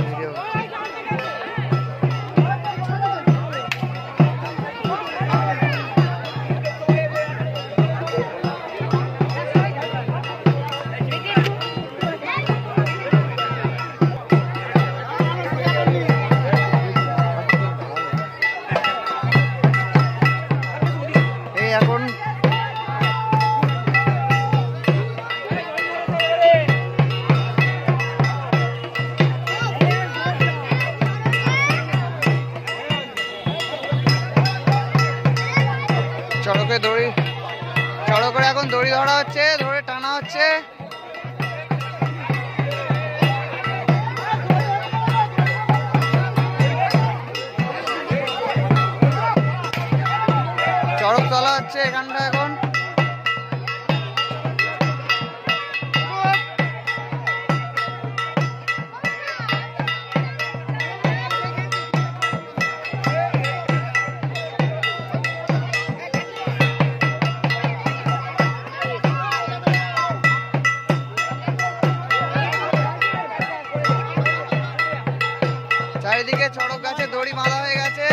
Video এখন চড়কে দড়ি চড়কে এখন দড়ি ধরা হচ্ছে, ধরে টানা হচ্ছে। চড়ক তোলা হচ্ছে এখানটা এখন। চারিদিকে চড়ক গাছে দড়ি বাঁধা হয়ে গেছে।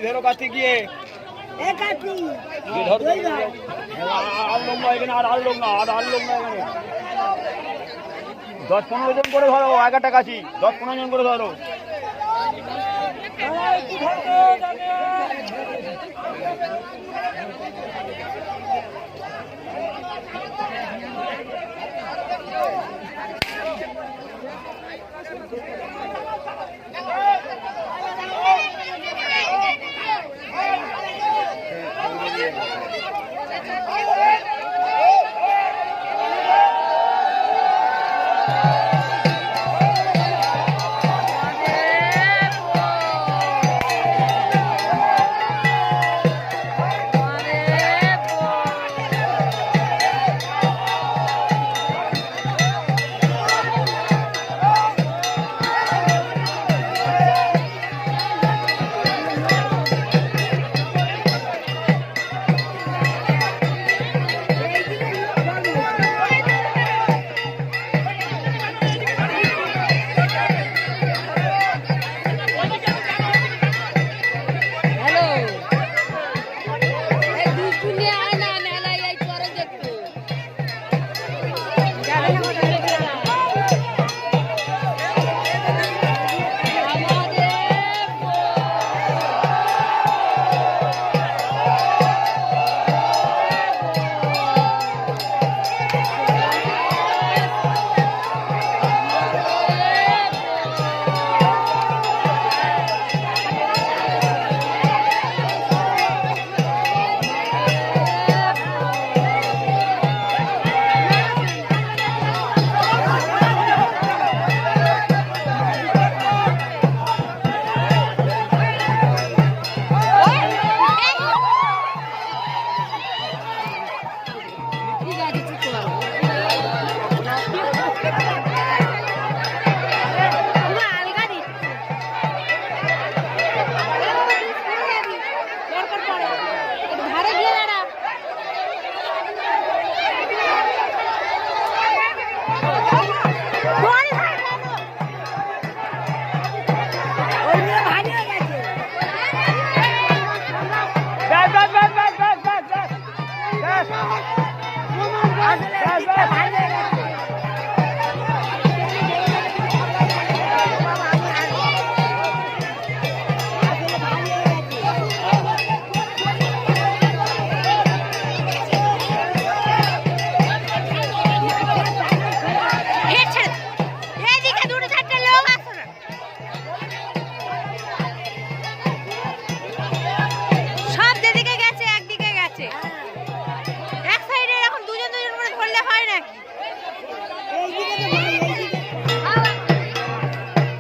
ধরো কাছে গিয়ে আর লোক না এখানে, আর লোক না, আর লোক না এখানে। 10-15 জন করে ধরো, 11টা কাছি 10-15 জন করে ধরো।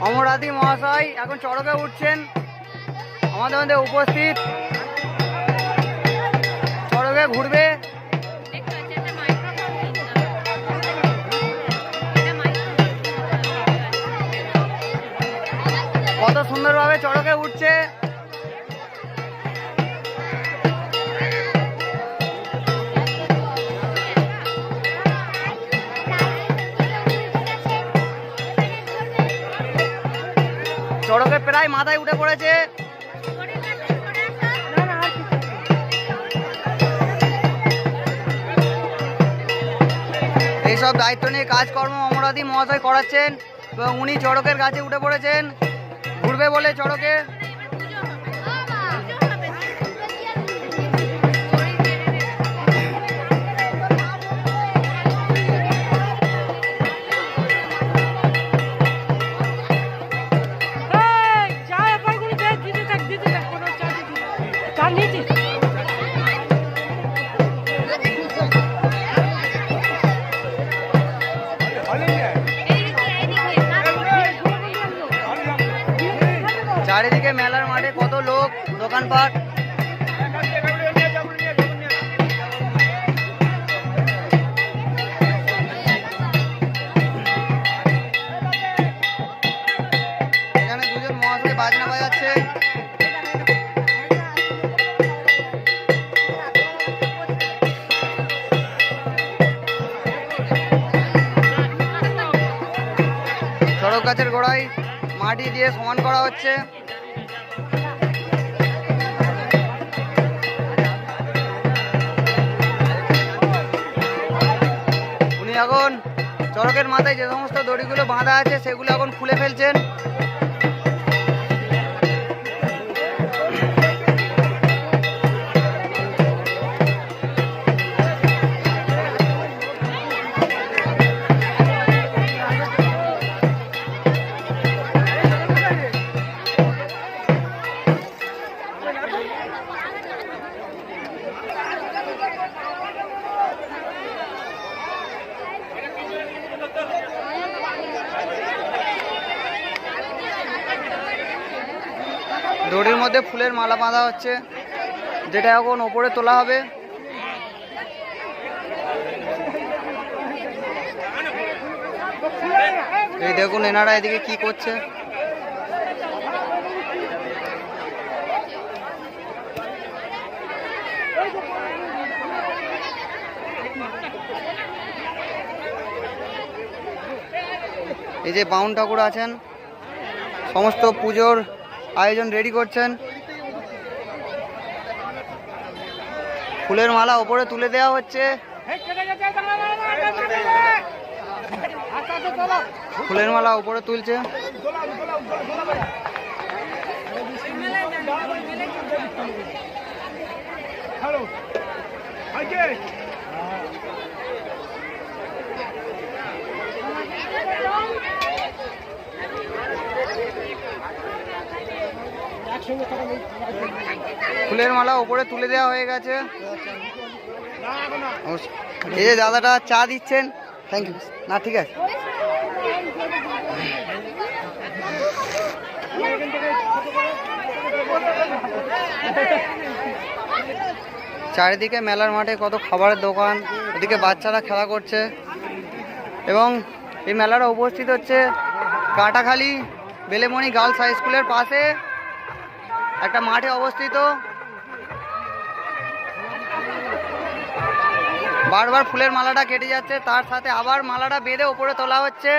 অমরাদি মহাশয় এখন চড়কে উঠছেন, আমাদের মধ্যে উপস্থিত। চড়কে ঘুরবে। কত সুন্দরভাবে চড়কে উঠছে। চড়কে প্রায় মাথায় উঠে পড়েছে। এইসব দায়িত্ব নিয়ে কাজকর্ম অমরাদি মহাশয় করাচ্ছেন এবং উনি চড়কের কাছে উঠে পড়েছেন ঘুরবে বলে চড়কে। চারিদিকে মেলার মাঠে কত লোক, দোকানপাট। এখানে দুজন মহাশয় বাজনা বাজাচ্ছে। চড়ক গাছের গোড়ায় মাটি দিয়ে সমান করা হচ্ছে। উনি এখন চড়কের মাথায় যে সমস্ত দড়িগুলো বাঁধা আছে সেগুলো এখন খুলে ফেলছেন। দড়ির মধ্যে ফুলের মালা বাঁধা হচ্ছে, যেটা এখন ওপরে তোলা হবে। এই দেখুন এনারা এদিকে কি করছে। এই যে বাউন ঠাকুর আছেন, সমস্ত পুজোর আয়োজন রেডি করছেন। ফুলের মালা ওপরে তুলে দেওয়া হচ্ছে। ফুলের মালা ওপরে তুলছে। ফুলের মালা ওপরে তুলে দেওয়া হয়ে গেছে। এই যে দাদাটা চা দিচ্ছেন, থ্যাংক ইউ। না ঠিক আছে। চারিদিকে মেলার মাঠে কত খাবারের দোকান, ওদিকে বাচ্চারা খেলা করছে এবং এই মেলাটা উপস্থিত হচ্ছে কাটাখালী বেলেমণি গার্লস হাই স্কুলের পাশে একটা মাঠে অবস্থিত। বারবার ফুলের মালাটা কেটে যাচ্ছে, তার সাথে আবার মালাটা বেঁধে ওপরে তোলা হচ্ছে।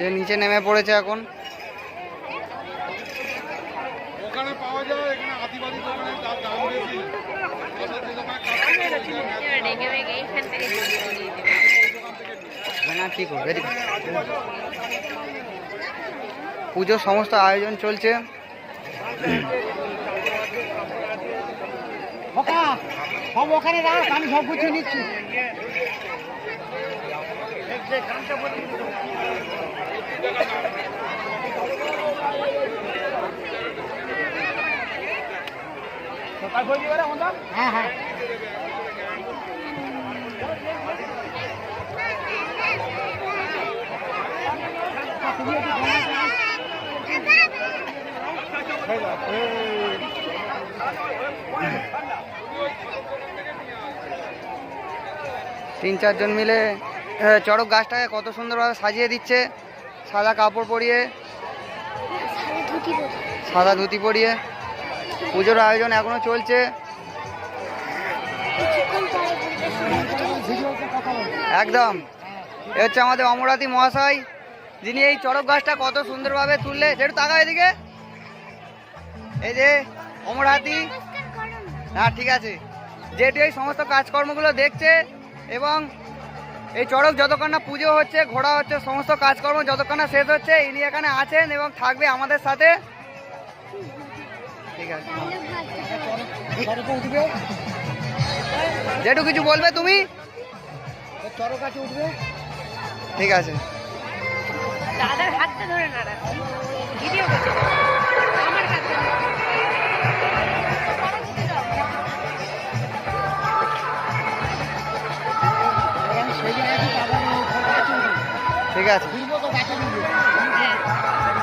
এ নিচে নেমে পড়েছে এখন। ওখানে পাওয়া যায়, এখানে আদিবাদী দোকানে তার দাম বেশি। না ঠিক হবে। পুজোর সমস্ত আয়োজন চলছে। সব ওখানে রাখ, আমি সব গুছিয়ে নিচ্ছি। হ্যাঁ হ্যাঁ তিন চারজন মিলে চড়ক গাছটাকে কত সুন্দরভাবে সাজিয়ে দিচ্ছে, সাদা কাপড় পরিয়ে, সাদা ধুতি পরিয়ে। পুজোর আয়োজন এখনো চলছে। একদম এ হচ্ছে আমাদের অমরাতি মহাশয়, যিনি এই চড়ক গাছটা কত সুন্দরভাবে তুললে। যেটু তাকা এদিকে, এই যে অমরাতি। হ্যাঁ ঠিক আছে, যেহেতু এই সমস্ত কাজকর্মগুলো দেখছে এবং এই চড়ক যতক্ষণ না পুজো হচ্ছে, ঘোরা হচ্ছে, সমস্ত কাজকর্ম যতক্ষণ না শেষ হচ্ছে, ইনি এখানে আছেন এবং থাকবে আমাদের সাথে। ঠিক আছে, যেটু কিছু বলবে তুমি? চড়ক গাছে উঠবে। ঠিক আছে, দাদার হাতটা ধরে না রাখ, ভিডিও করছে আমার হাতে। ঠিক আছে,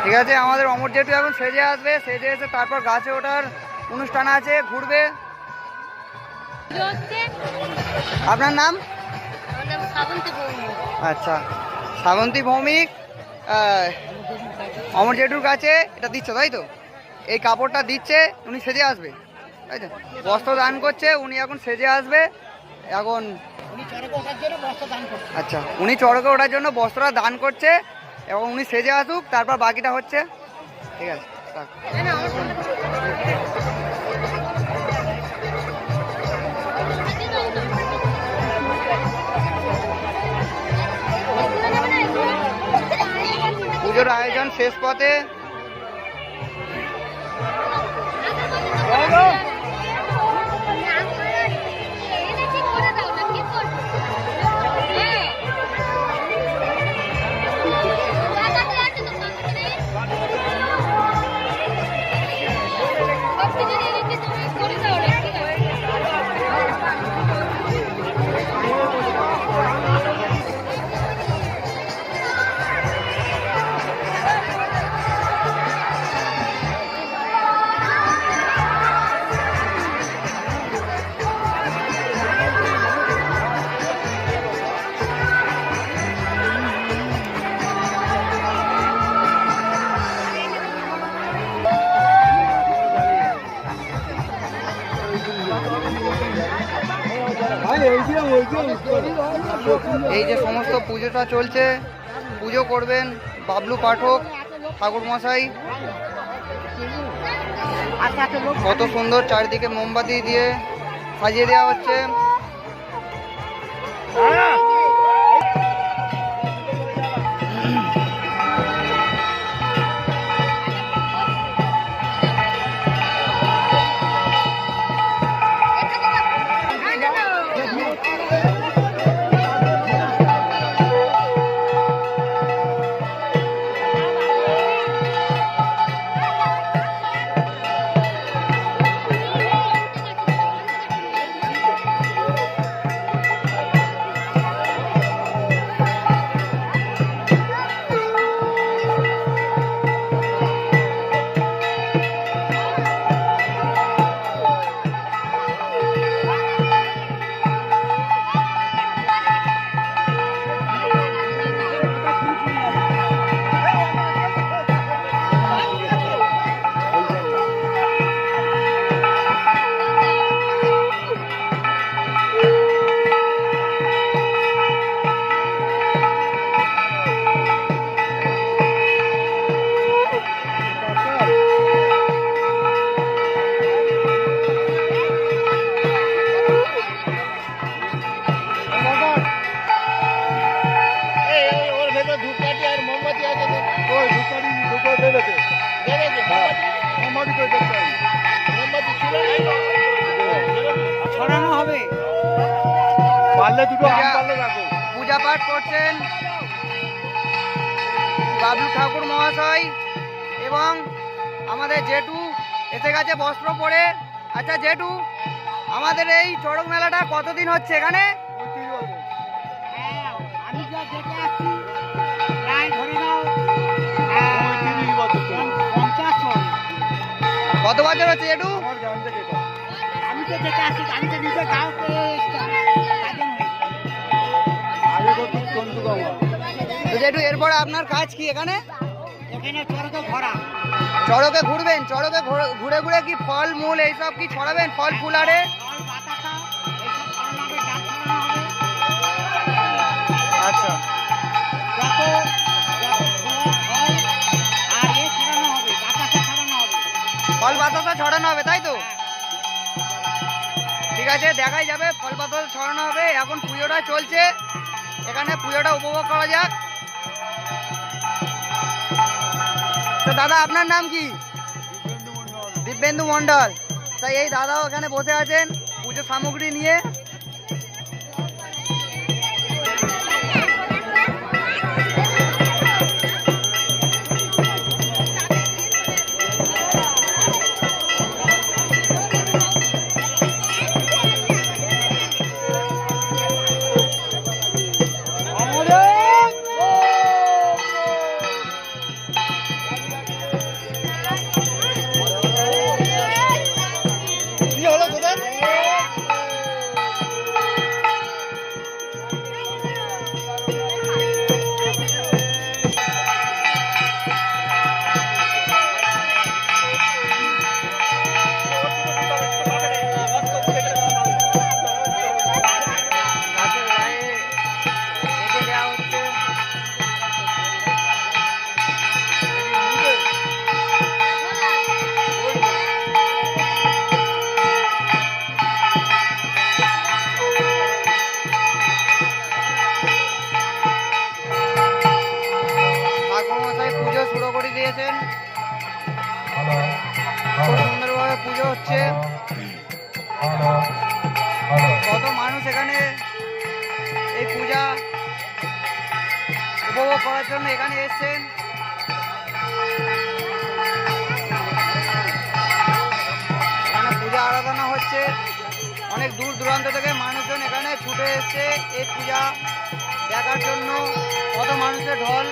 ঠিক আছে। আমাদের অমর জেঠু এখন সেজে আসবে, সেজে এসে তারপর গাছে ওঠার অনুষ্ঠান আছে, ঘুরবে। আপনার নাম? আচ্ছা, শ্রাবন্তী ভৌমিক। অমর জেঠুর কাছে এটা দিচ্ছে, তাই তো? এই কাপড়টা দিচ্ছে, উনি সেজে আসবে, তাই তো? বস্ত্র দান করছে, উনি এখন সেজে আসবে। এখন আচ্ছা, উনি চড়কে ওঠার জন্য বস্ত্রটা দান করছে এবং উনি সেজে আসুক, তারপর বাকিটা হচ্ছে। ঠিক আছে, থাক। পুজোর আয়োজন শেষ পথে। এই যে সমস্ত পুজোটা চলছে, পুজো করবেন বাবলু পাঠক ঠাকুর মশাই। কত সুন্দর চারিদিকে মোমবাতি দিয়ে সাজিয়ে দেওয়া হচ্ছে। পারলে দুটো আম পূজা- পারলে রাখো। পূজা পাঠ করছেন বাবলু ঠাকুর মহাশয় এবং আমাদের জেঠু এসে গেছে বস্ত্র পরে। আচ্ছা জেঠু, আমাদের এই চড়ক মেলাটা কতদিন হচ্ছে এখানে? আমি যা দেখে আসছি প্রায় ধরে নাও 35 বছর ধরে। 50 চলে। কত বছর হচ্ছে জেঠু? আমার জান থেকে এটা। আমি তো দেখে আসছি, আমি তো নিজে গাঁও পেয়ে এসছি কাজে হয়ে। আগে কত চন্দু গাওয়া। তো জেঠু এরপরে আপনার কাজ কি এখানে? এখানে চড়কে ঘোরা, চড়কে ঘুরবেন, চড়কে ঘুরে ঘুরে কি ফল মূল এইসব কি ছড়াবেন, ফল ফুল আরে? জল বাতাসা এইসব ছড়ানো হবে, ডাব ছড়ানো হবে। আচ্ছা যত যত ফল আর ছড়ানো হবে, বাতাসা ছড়ানো হবে। ফল বাতাসা ছড়ানো হবে তাই তো? ঠিক আছে, দেখাই যাবে, ফল বাতাসা ছড়ানো হবে। এখন পুজোটা চলছে, এখানে পুজোটা উপভোগ করা যাক। তো দাদা আপনার নাম কি? দিব্যেন্দু মন্ডল। তাই এই দাদাও এখানে বসে আছেন পুজো সামগ্রী নিয়ে। কি হলো তোদের? গাছের গায়ে রেখে দেওয়া হচ্ছে। ঠাকুরমশাই পুজো শুরু করে দিয়েছেন, খুব সুন্দরভাবে পুজো হচ্ছে। কত মানুষ এখানে এই পূজা উপভোগ করার জন্য এখানে এসেছেন। এখানে পূজা আরাধনা হচ্ছে, অনেক দূর দূরান্ত থেকে মানুষজন এখানে ছুটে এসছে এই পূজা দেখার জন্য। কত মানুষের ঢল।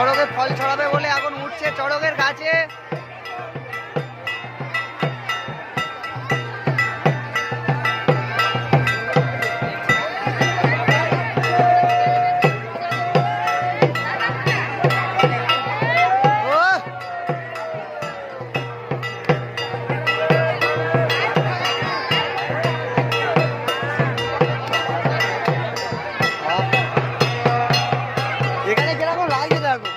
চড়কে ফল ছড়াবে বলে এখন উঠছে চড়কের গাছে। এখানে কিরকম লাগছে দেখো,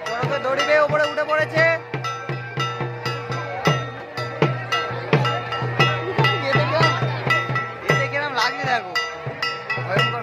চড়কের দড়ি বেয়ে ওপরে উঠে পড়েছে। এতে কিরম লাগছে দেখো, ভয়ঙ্কর